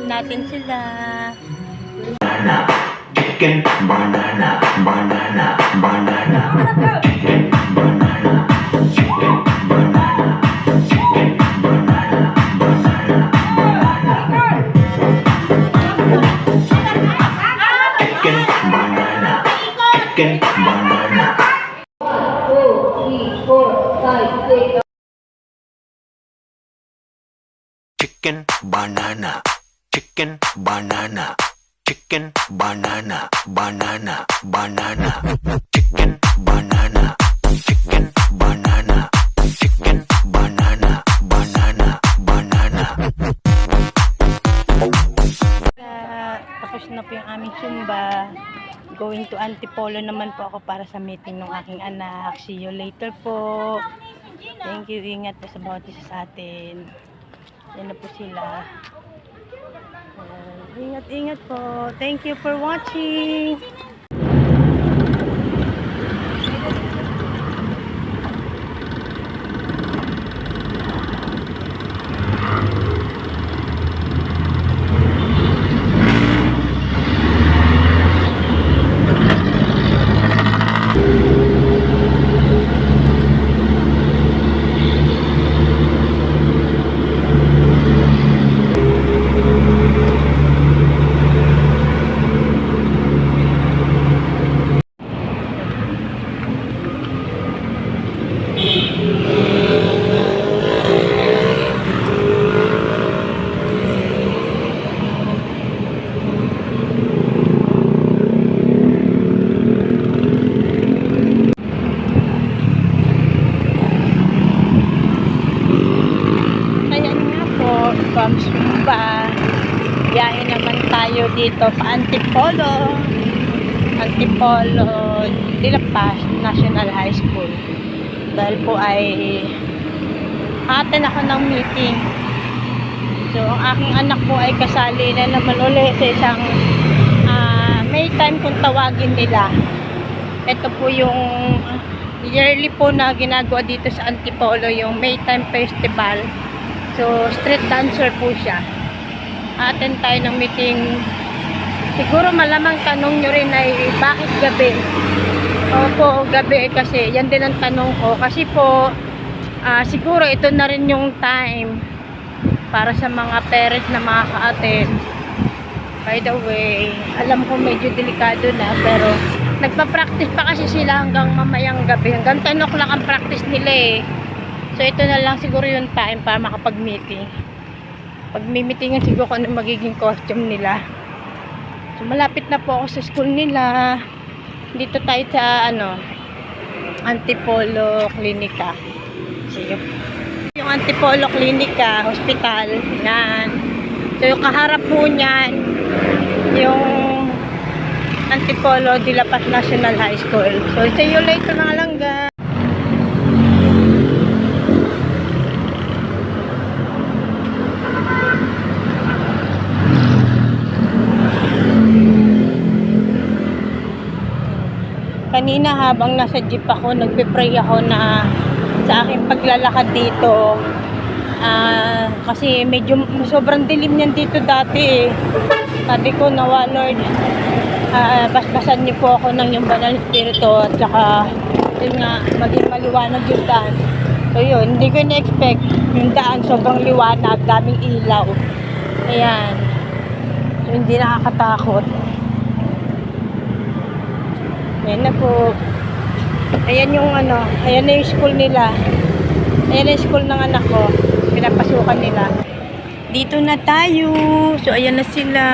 Natin sila. Banana, chicken, banana, banana, banana, chicken, banana, chicken, banana, chicken, banana, banana, banana, chicken, banana, chicken, banana. 2, 3, 4, 5, 6. Chicken, banana. Chicken, banana, chicken, banana, banana, banana, chicken, banana, chicken, banana, chicken, banana, banana, banana. Tapos na po yung aming Zumba. Going to Antipolo naman po ako para sa meeting ng aking anak. See you later po. Thank you. Ingat po sa bawat isa sa atin. Yan na po sila. Ingat po. Thank you for watching. From Zumba, biyahe naman tayo dito pa Antipolo de La Paz National High School dahil po ay attend ako ng meeting. So ang aking anak po ay kasali na naman ulit sa isang may time kung tawagin nila. Ito po yung yearly po na ginagawa dito sa Antipolo, yung Maytime Festival. So, street dancer po siya. Attend tayo ng meeting. Siguro malamang tanong nyo rin ay bakit gabi? Opo, gabi kasi yan din ang tanong ko. Kasi po, siguro ito na rin yung time para sa mga parents na makaka-attend. By the way, alam ko medyo delikado na, pero nagpa-practice pa kasi sila hanggang mamayang gabi. Hanggang 10 o'clock ang practice nila eh. So ito na lang siguro yung time para makapag-meeting. Pag may meetingan siguro kung ano magiging costume nila. So malapit na po ako sa school nila. Dito tayo sa Antipolo Clinica. So yung Antipolo Clinica Hospital. Yan. So yung kaharap po niyan yung Antipolo de La Paz National High School. So see you later mga langga. Kanina habang nasa jeep ako, nagpe-pray ako na sa aking paglalakad dito. Kasi medyo sobrang dilim niyan dito dati eh. Sabi ko, nawa Lord, basbasan niyo po ako ng yung banal spirito at saka yun nga, maging maliwanag yung daan. So yun, hindi ko na-expect yung daan, sobrang liwanag, daming ilaw. Ayan. So, hindi nakakatakot. Ayan na po. Ayan yung ano, ayan na yung school nila. Ayan na yung school ng anak ko. Pinapasukan nila. Dito na tayo. So, ayan na sila.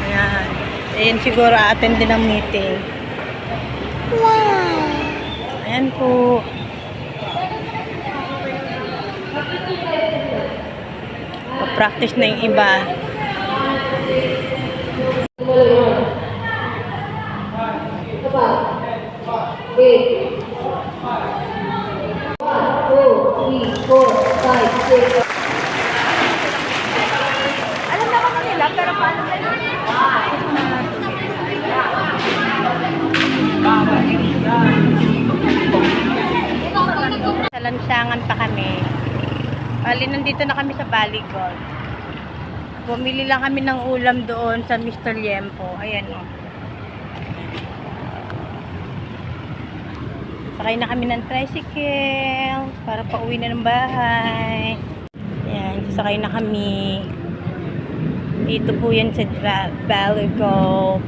Ayan. Ayan siguro attend din ang meeting. Wow! Ayan po. Pa-practice na yung iba. Eight. 1, 2, 3, 4, 5, 6. Alam na ko nila, pero paano nila? Sa lansangan pa kami. Bali, nandito na kami sa Baligon. Bumili lang kami ng ulam doon sa Mr. Liempo. Ayan o. Sakay na kami ng tricycle para pauwi na ng bahay. Ayan, sasakay na kami. Dito po yan sa Baligon.